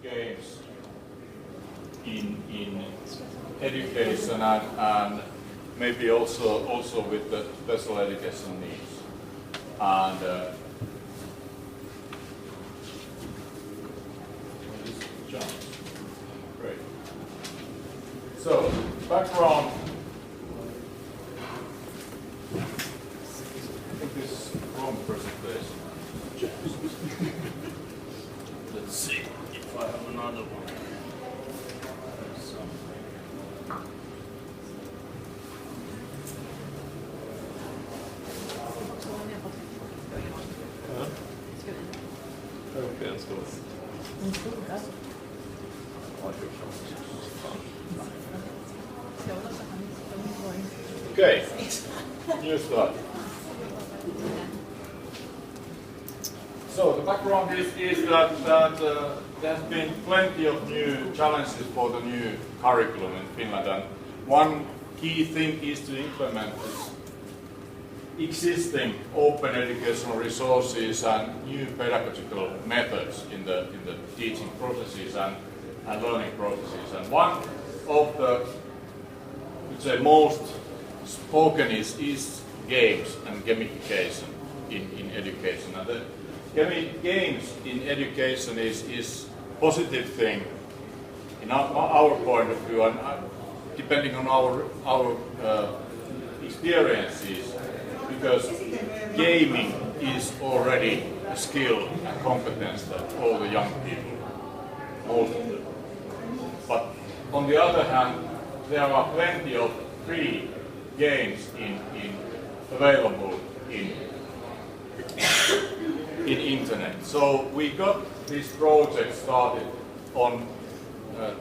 games in education and maybe also with the special education needs. And great. So background. I think this is the wrong presentation. Let's see if I have another one. Okay, new slide. So the background is that there has been plenty of new challenges for the new curriculum in Finland, and one key thing is to implement this existing open educational resources and new pedagogical methods in the teaching processes and learning processes. And one of the, let's say, most spoken is games and gamification in education. And the games in education is positive thing in our point of view, and depending on our experiences, because gaming is already a skill and competence that all the young people, most of them. But on the other hand, there are plenty of free games available in internet. So we got this project started on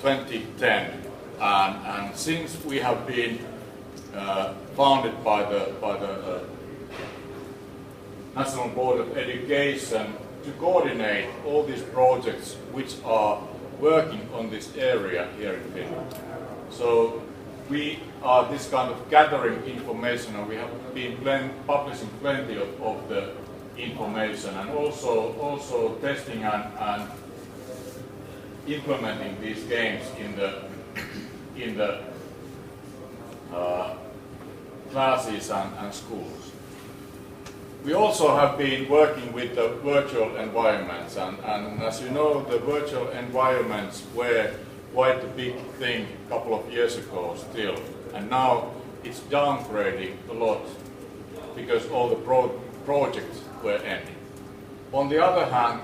2010, and since we have been founded by the National Board of Education to coordinate all these projects which are working on this area here in Finland. So we are this kind of gathering information, and we have been publishing plenty of the information, and also testing and implementing these games in the classes and schools. We also have been working with the virtual environments, and as you know, the virtual environments were quite a big thing a couple of years ago still, and now it's downgrading a lot because all the projects were ending. On the other hand,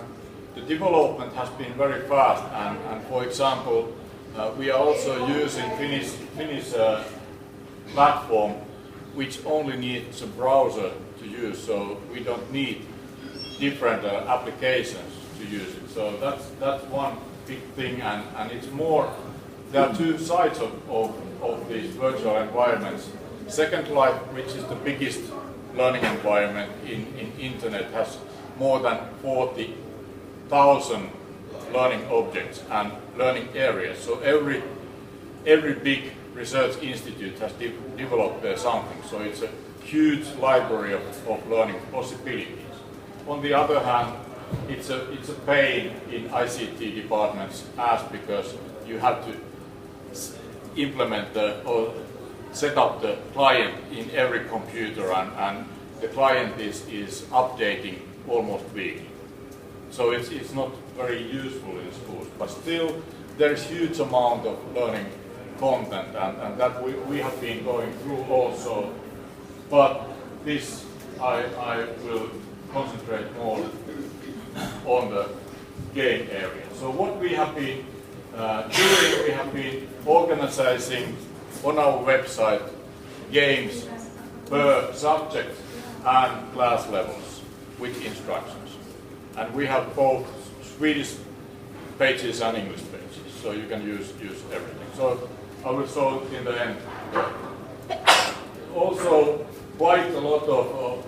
the development has been very fast, and for example, we are also using Finnish platform which only needs a browser to use, so we don't need different applications to use it. So that's one big thing, and it's more, there are two sides of these virtual environments. Second Life, which is the biggest learning environment in internet, has more than 40,000 learning objects and learning areas. So every big research institute has developed there something. So it's a huge library of learning possibilities. On the other hand, it's a pain in ICT departments because you have to implement or set up the client in every computer, and the client is updating almost weekly. So it's not very useful in schools, but still there is huge amount of learning content, and that we have been going through also. But this I will concentrate more on the game area. So what we have been doing, we have been organizing on our website games per subject and class levels with instructions. And we have both Swedish pages and English pages, so you can use everything. So I will show it in the end. Also, quite a lot of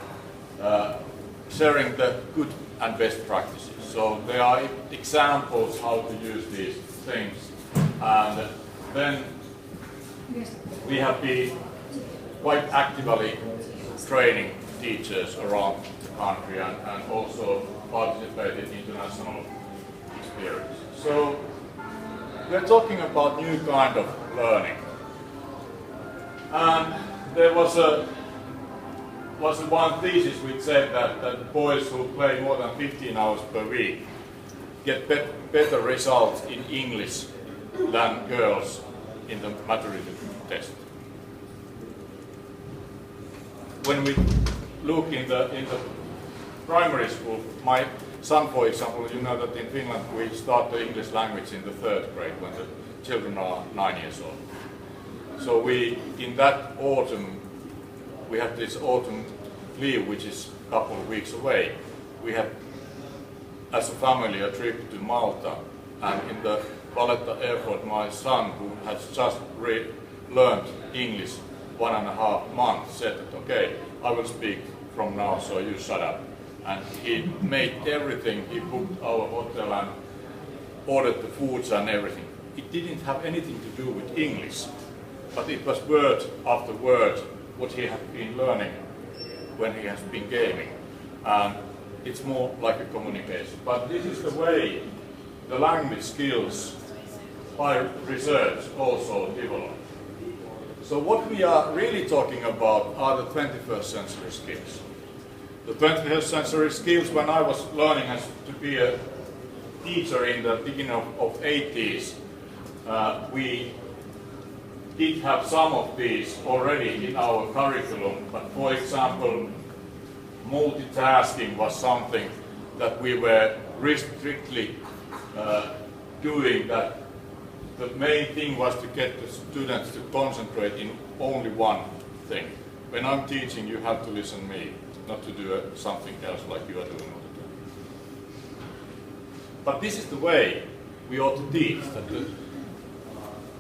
sharing the good and best practices. So there are examples how to use these things, and then we have been quite actively training teachers around the country and also participated in international experience. So we're talking about new kind of learning. And there was one thesis which said that boys who play more than 15 hours per week get better results in English than girls in the maturity test. When we look in the primary school, my son, for example, you know that in Finland we start the English language in the 3rd grade when the children are 9 years old. So in that autumn, we had this autumn leave, which is a couple of weeks away. We had, as a family, a trip to Malta, and in the Valletta airport, my son, who has just learned English 1.5 months, said that, okay, I will speak from now, so you shut up. And he made everything. He booked our hotel and ordered the foods and everything. It didn't have anything to do with English, but it was word after word what he had been learning when he has been gaming. And it's more like a communication. But this is the way the language skills by research also develop. So what we are really talking about are the 21st century skills. The 21st century skills, when I was learning as to be a teacher in the beginning of 80s, we did have some of these already in our curriculum, but for example, multitasking was something that we were strictly doing. That the main thing was to get the students to concentrate in only one thing. When I'm teaching, you have to listen to me, not to do something else like you are doing all the time. But this is the way we ought to teach, that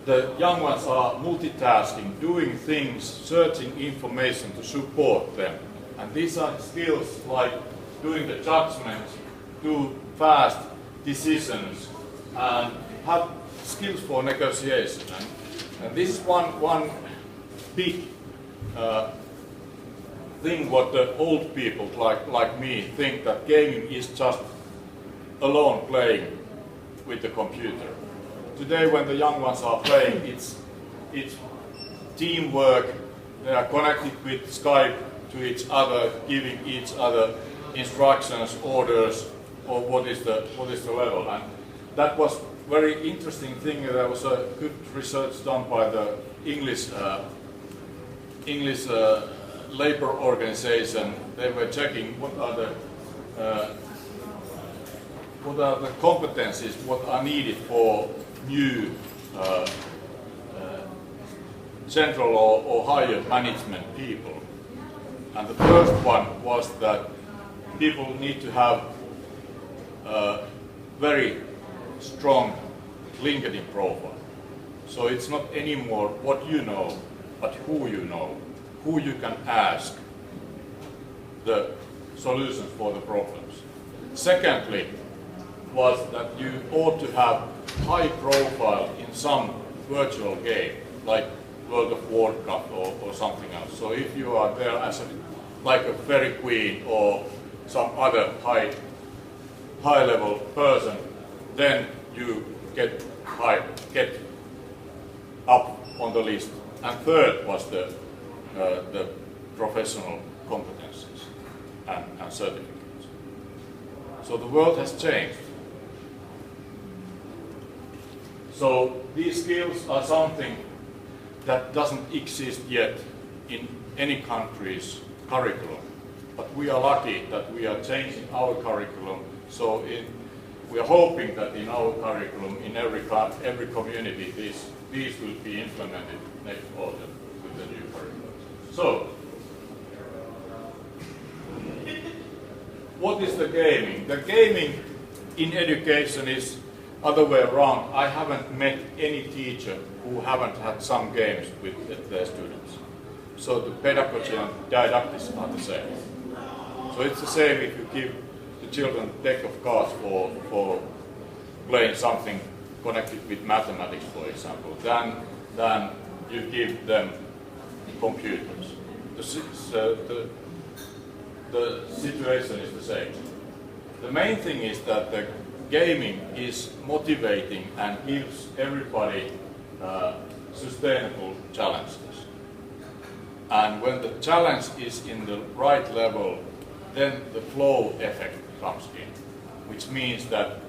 the young ones are multitasking, doing things, searching information to support them. And these are skills like doing the judgment, do fast decisions, and have skills for negotiation. And this is one big thing what the old people like me think, that gaming is just alone playing with the computer. Today when the young ones are playing, it's teamwork. They are connected with Skype to each other, giving each other instructions, orders, or what is the level. And that was very interesting thing. There was a good research done by the English labor organization. They were checking what are the competencies, what are needed for new central or higher management people. And the first one was that people need to have a very strong LinkedIn profile. So it's not anymore what you know, but who you know, who you can ask the solutions for the problems. Secondly, was that you ought to have high profile in some virtual game, like World of Warcraft or something else. So if you are there as like a fairy queen or some other high level person, then you get up on the list. And third was the professional competencies and certificates. So the world has changed. So these skills are something that doesn't exist yet in any country's curriculum. But we are lucky that we are changing our curriculum. So we are hoping that in our curriculum, in every community, these will be implemented next autumn with the new curriculum. So, what is the gaming? The gaming in education is other way around. I haven't met any teacher who haven't had some games with their students. So the pedagogy and didactics are the same. So it's the same if you give the children a deck of cards for playing something connected with mathematics, for example, than you give them computers. The situation is the same. The main thing is that the gaming is motivating and gives everybody sustainable challenges. And when the challenge is in the right level, then the flow effect comes in, which means that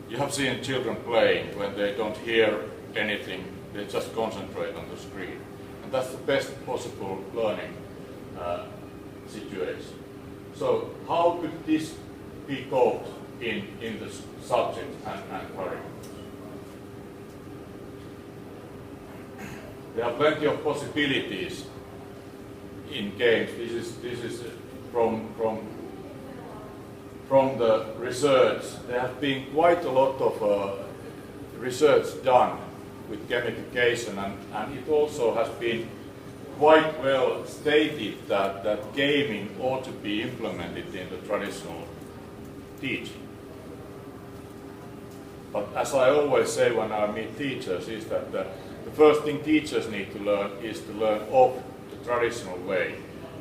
you have seen children playing when they don't hear anything, they just concentrate on the screen. And that's the best possible learning situation. So how could this be coped in the subject and curriculum? There are plenty of possibilities in games. This is from the research. There have been quite a lot of research done with gamification, and it also has been quite well stated that gaming ought to be implemented in the traditional teaching. But as I always say when I meet teachers, is that the first thing teachers need to learn is to learn of the traditional way,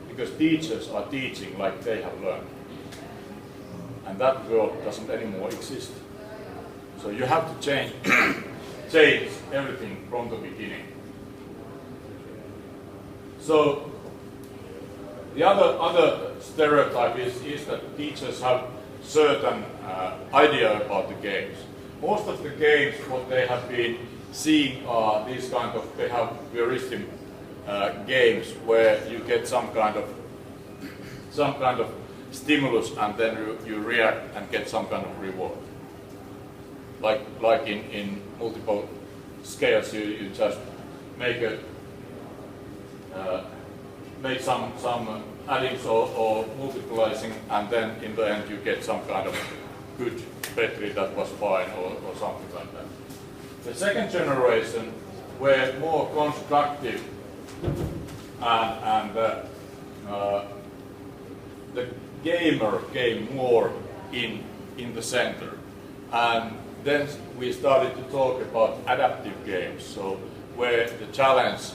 because teachers are teaching like they have learned. And that world doesn't anymore exist. So you have to change everything from the beginning. So the other stereotype is that teachers have certain idea about the games. Most of the games, what they have been seeing are these kind of behavioristic games where you get some kind of stimulus and then you react and get some kind of reward. Like in multiple scales, you just make some addings or multiplying, and then in the end you get some kind of good Petri that was fine or something like that. The second generation were more constructive and the gamer came more in the center. And then we started to talk about adaptive games, so where the challenge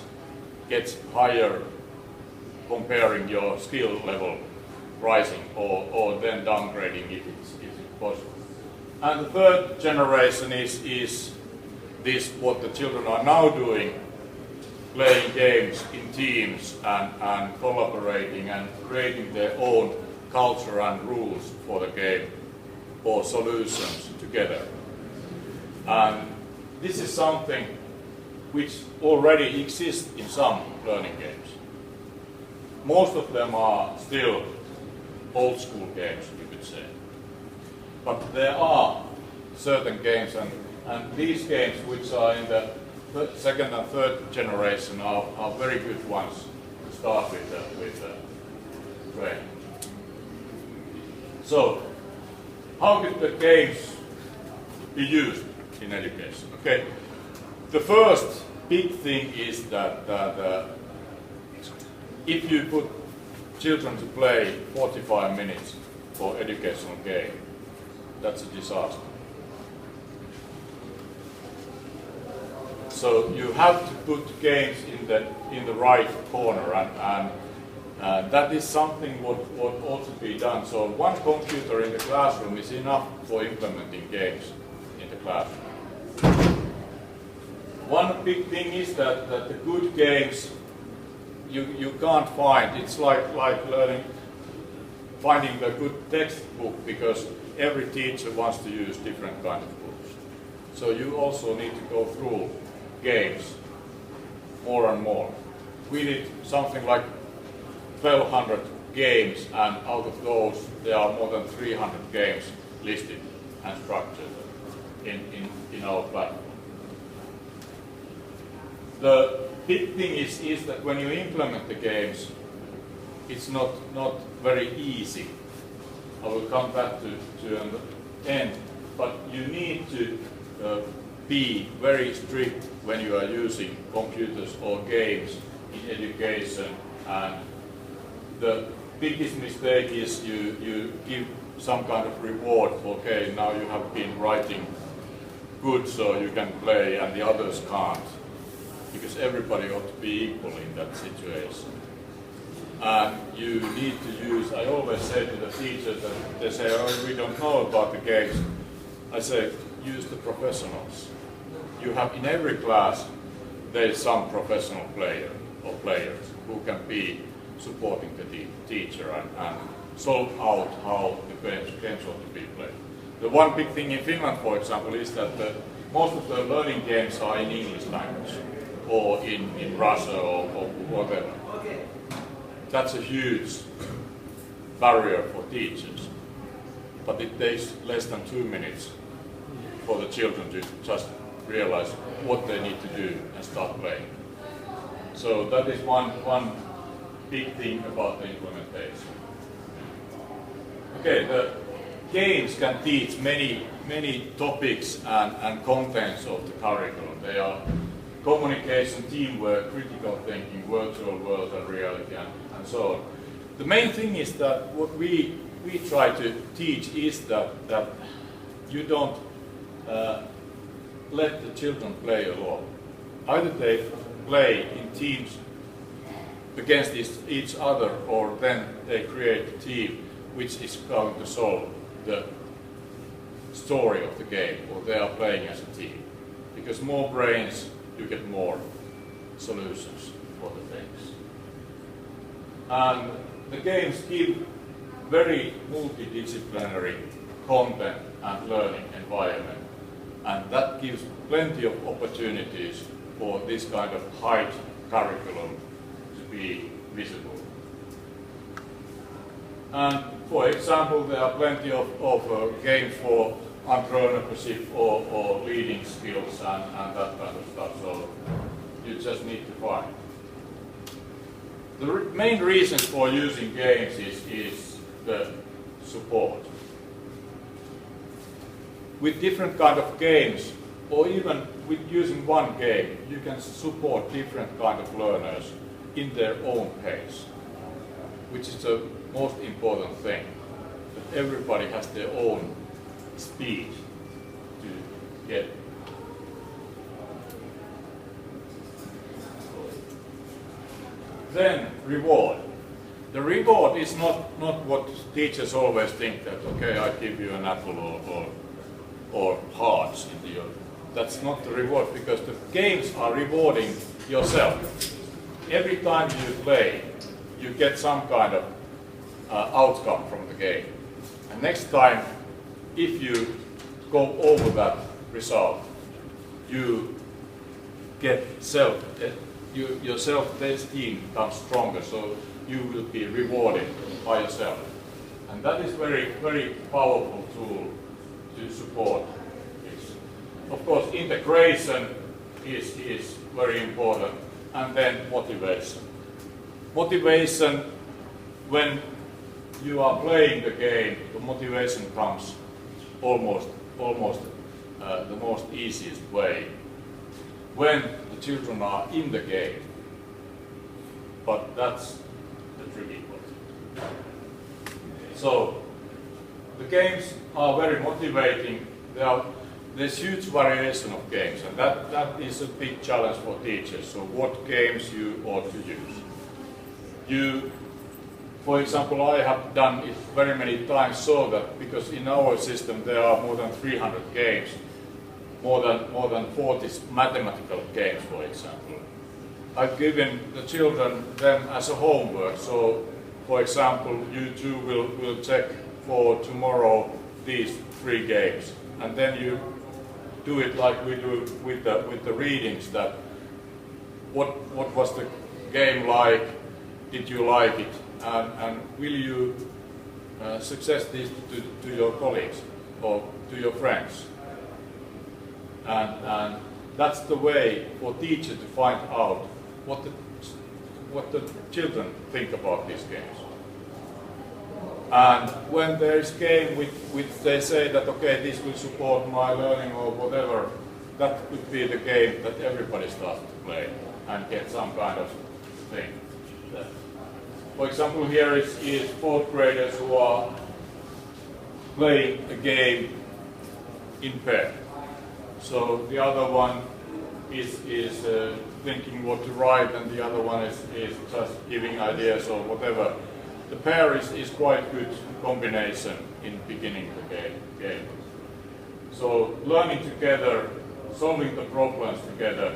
gets higher comparing your skill level rising or then downgrading if it's possible. And the third generation is this what the children are now doing, playing games in teams and collaborating and creating their own culture and rules for the game or solutions together. And this is something which already exists in some learning games. Most of them are still old school games, you could say. But there are certain games, and these games which are in the second and third generation are very good ones to start with training. So, how could the games be used in education? Okay, the first big thing is that if you put children to play 45 minutes for educational game, that's a disaster. So you have to put games in the right corner, and that is something what ought to be done. So one computer in the classroom is enough for implementing games in the classroom. One big thing is that the good games you can't find. It's like finding the good textbook, because every teacher wants to use different kind of books. So you also need to go through games more and more. We did something like 1,200 games, and out of those there are more than 300 games listed and structured in our platform. The big thing is that when you implement the games, it's not very easy. I will come back to an end, but you need to be very strict when you are using computers or games in education. And the biggest mistake is you give some kind of reward. Okay, now you have been writing good, so you can play, and the others can't, because everybody ought to be equal in that situation. and you need to use, I always say to the teachers that they say, oh, we don't know about the games. I say, use the professionals. You have in every class, there is some professional player or players who can be supporting the teacher and solve out how the games ought to be played. The one big thing in Finland, for example, is that most of the learning games are in English language or in Russia or whatever. That's a huge barrier for teachers, but it takes less than 2 minutes for the children to just realize what they need to do and start playing. So that is one big thing about the implementation. Okay, the games can teach many topics and contents of the curriculum. They are communication, teamwork, critical thinking, virtual world and reality, and so on. The main thing is that what we try to teach is that you don't let the children play alone. Either they play in teams against each other, or then they create a team which is going to solve the story of the game, or they are playing as a team. Because more brains, you get more solutions for the things. And the games give very multidisciplinary content and learning environment, and that gives plenty of opportunities for this kind of high curriculum to be visible. And for example, there are plenty of games for entrepreneurship or leading skills and that kind of stuff, so you just need to find. The main reason for using games is the support. With different kind of games, or even with using one game, you can support different kind of learners in their own pace, which is the most important thing, that everybody has their own speed to get. Then reward. The reward is not what teachers always think, that okay, I give you an apple or hearts into your. That's not the reward, because the games are rewarding yourself. Every time you play, you get some kind of outcome from the game. And next time, if you go over that result, you get your self-esteem becomes stronger, so you will be rewarded by yourself. And that is very, very powerful tool to support this. Of course, integration is very important, and then motivation. Motivation, when you are playing the game, the motivation comes almost the most easiest way when the children are in the game. But that's the tricky part. So the games are very motivating. There's huge variation of games, and that is a big challenge for teachers. So what games you ought to use. For example, I have done it very many times, so that because in our system there are more than 300 games, more than 40 mathematical games, for example. I've given the children them as a homework. So, for example, you two will check for tomorrow these 3 games, and then you do it like we do with the readings. That what was the game like? Did you like it? And will you suggest this to your colleagues or to your friends? And that's the way for teachers to find out what the children think about these games. And when there is game which they say that okay, this will support my learning or whatever, that could be the game that everybody starts to play and get some kind of thing. For example, here is 4th graders who are playing a game in pair. So the other one is thinking what to write, and the other one is just giving ideas or whatever. The pair is quite good combination in beginning the game. So learning together, solving the problems together,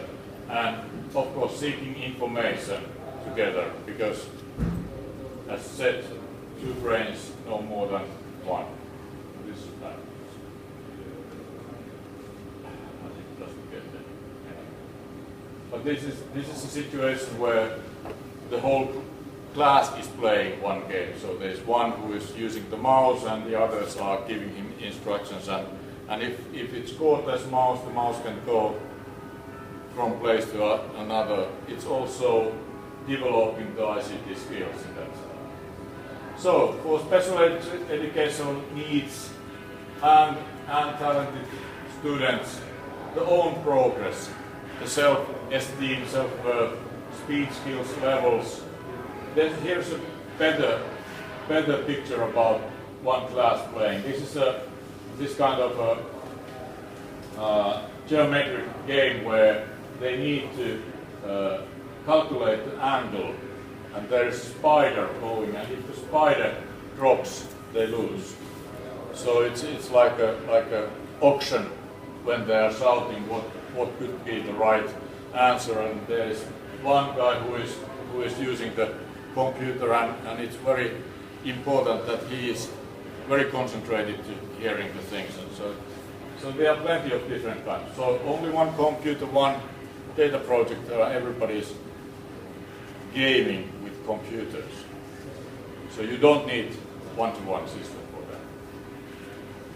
and of course seeking information together, because as said, two brains no more than one. This is bad. I think it doesn't get there. But this is a situation where the whole class is playing one game. So there's one who is using the mouse and the others are giving him instructions, and if it's caught as mouse, the mouse can go from place to another. It's also developing the ICT skills in that sense. So for special educational needs and talented students, the own progress, the self-esteem, self-worth, speech skills levels, then here's a better picture about one class playing. This is this kind of a geometric game where they need to calculate the angle, and there's a spider going, and if the spider drops, they lose. So it's like a auction when they are shouting what could be the right answer, and there is one guy who is using the computer, and it's very important that he is very concentrated to hearing the things, and so there are plenty of different kinds. So only one computer, one data project, everybody is gaming with computers. So you don't need one-to-one system for that.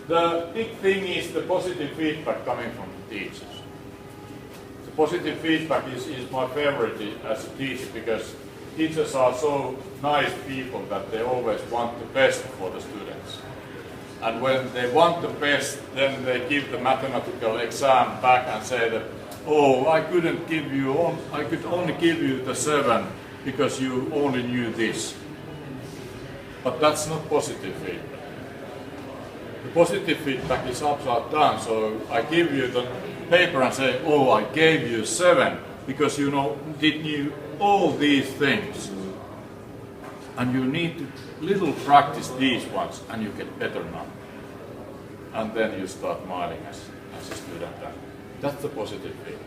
The big thing is the positive feedback coming from the teachers. The positive feedback is my favorite as a teacher, because teachers are so nice people that they always want the best for the students. And when they want the best, then they give the mathematical exam back and say that, oh, I could only give you the 7 because you only knew this. But that's not positive feedback. The positive feedback is upside down. So I give you the paper and say, oh, I gave you 7 because you knew all these things. And you need to little practice these ones, and you get better now. And then you start smiling as a student. That's the positive thing.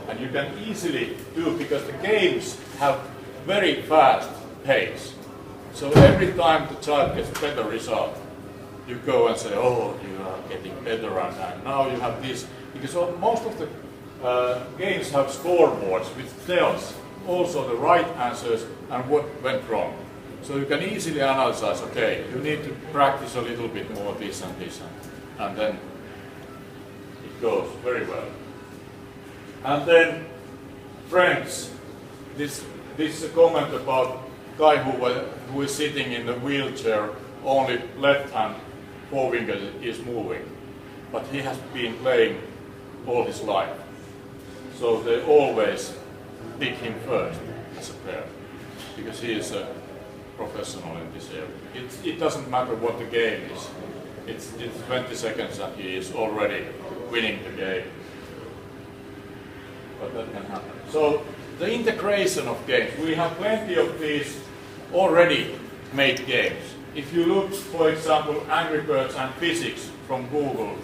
And you can easily do, because the games have very fast pace. So every time the child gets better result, you go and say, oh, you are getting better, and now you have this. Because most of the games have scoreboards which tells also the right answers and what went wrong. So you can easily analyze, okay, you need to practice a little bit more this, and then it goes very well. And then friends, this is a comment about a guy who is sitting in the wheelchair, only left hand forefinger is moving, but he has been playing all his life. So they always pick him first as a player, because he is a professional in this area. It doesn't matter what the game is. It's 20 seconds and he is already winning the game. But that can happen. So the integration of games. We have plenty of these already made games. If you look, for example, Angry Birds and Physics from Google,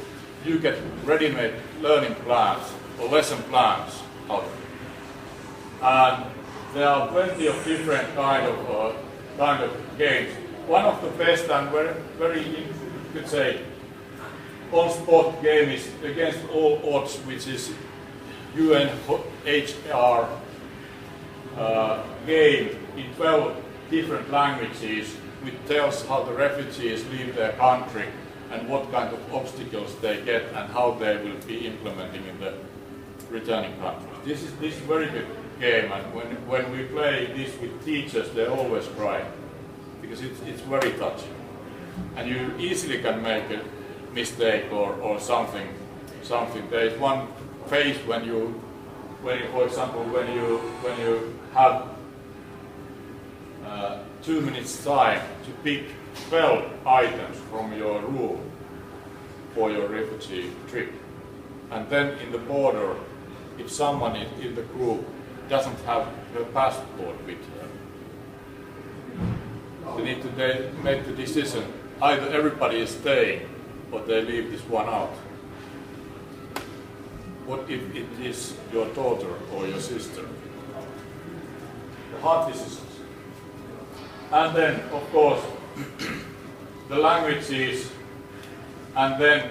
you get ready-made learning plans or lesson plans out of it. And there are plenty of different kind of games. One of the best and very you could say on-spot game is Against All Odds, which is UNHCR game in 12 different languages, which tells how the refugees leave their country and what kind of obstacles they get and how they will be implementing in the returning countries. This is a very good game, and when we play this with teachers, they always cry, because it's very touching. And you easily can make a mistake or something. There is one phase when you, for example, when you have 2 minutes time to pick 12 items from your room for your refugee trip, and then in the border if someone in the group doesn't have her passport with her. They need to make the decision, either everybody is staying or they leave this one out. What if it is your daughter or your sister? The hard decisions. And then, of course, the languages, and then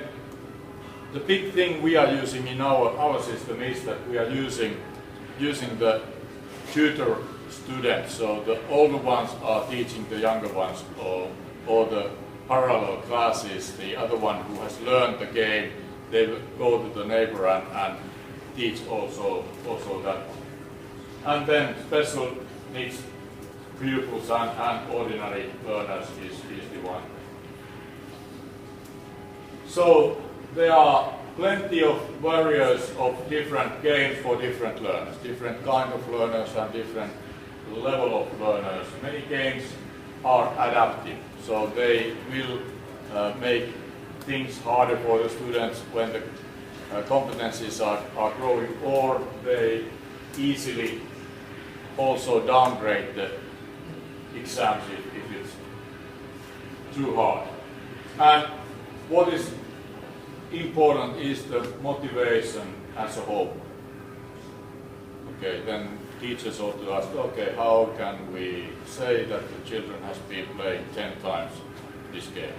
the big thing we are using in our system is that we are using the tutor students. So the older ones are teaching the younger ones, or the parallel classes. The other one who has learned the game, they will go to the neighbor and teach also that one. And then special needs pupils and ordinary learners is the one. So there are plenty of various of different games for different learners, different kind of learners and different level of learners. Many games are adaptive, so they will make things harder for the students when the competencies are growing, or they easily also downgrade the exams if it's too hard. And what is important is the motivation as a whole. Okay, then teachers ought to ask, okay, how can we say that the children has been playing 10 times this game?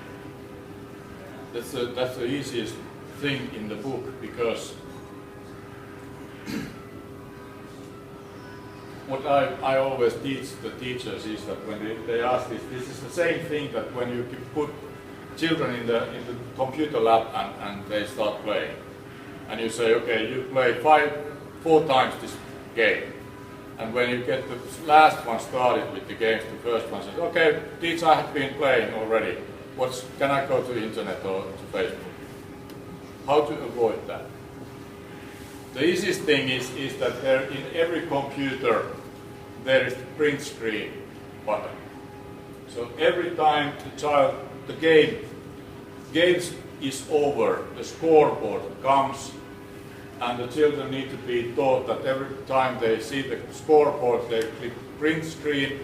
That's the easiest thing in the book, because what I always teach the teachers is that when they ask this is the same thing that when you put children in the computer lab and they start playing, and you say, okay, you play 4 times this game, and when you get the last one started with the games, the first one says, okay, teacher, I have been playing already. Can I go to the internet or to Facebook? How to avoid that? The easiest thing is that there in every computer there is the print screen button. So every time the game is over, the scoreboard comes, and the children need to be taught that every time they see the scoreboard, they click print screen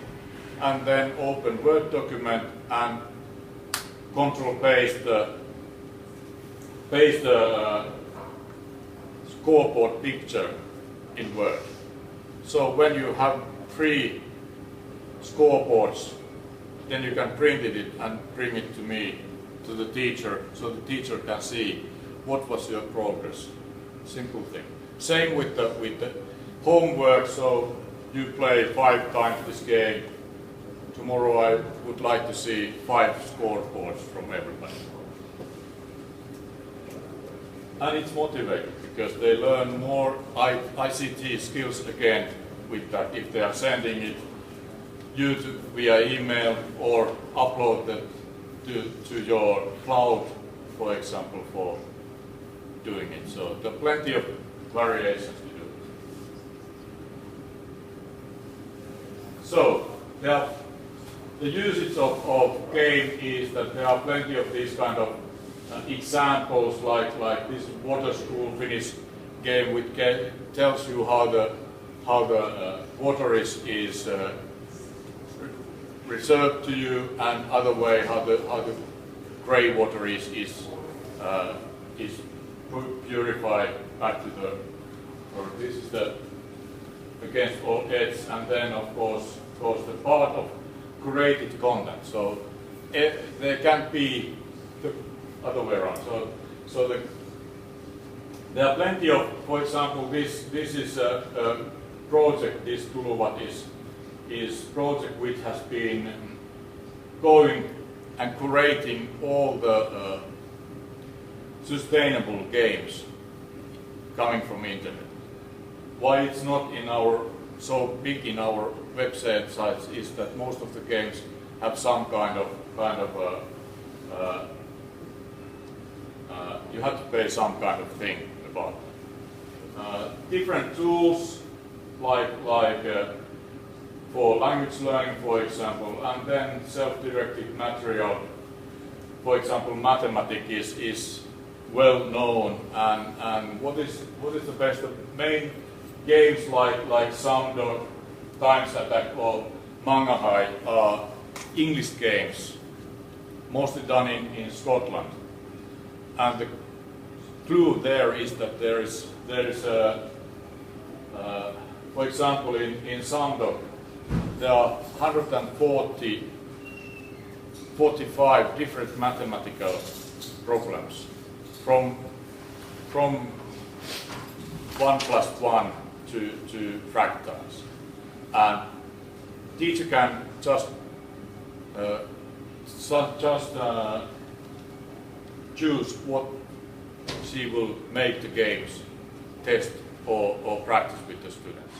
and then open Word document and control paste the scoreboard picture in Word. So when you have 3 scoreboards, then you can print it and bring it to me, to the teacher, so the teacher can see what was your progress. Simple thing. Same with the homework. So you play 5 times this game. Tomorrow I would like to see 5 scoreboards from everybody. And it's motivating because they learn more ICT skills again with that. If they are sending it via email or upload it to your cloud, for example, for doing it. So there are plenty of variations to do. So the usage of game is that there are plenty of these kind of examples, like this water school Finnish game, which tells you how the water is reserved to you, and other way how the grey water is purified back to the. Or this is the against all edge, and then of course the part of curated content. So there can be the other way around. So there are plenty of, for example, this is a project. This Tuluvat is project which has been going and curating all the sustainable games coming from internet. Why it's not in so big in our website sites is that most of the games have some kind of you have to pay some kind of thing about it. Different tools like for language learning, for example, and then self-directed material. For example, mathematics is well known, and what is the best of main games like Samdog, Times Attack or Manga High are English games, mostly done in Scotland, and the clue there is that there is a for example in Samdog there are 145 different mathematical problems from 1 + 1 to fractals, and teacher can just choose what she will make the games, test or practice with the students.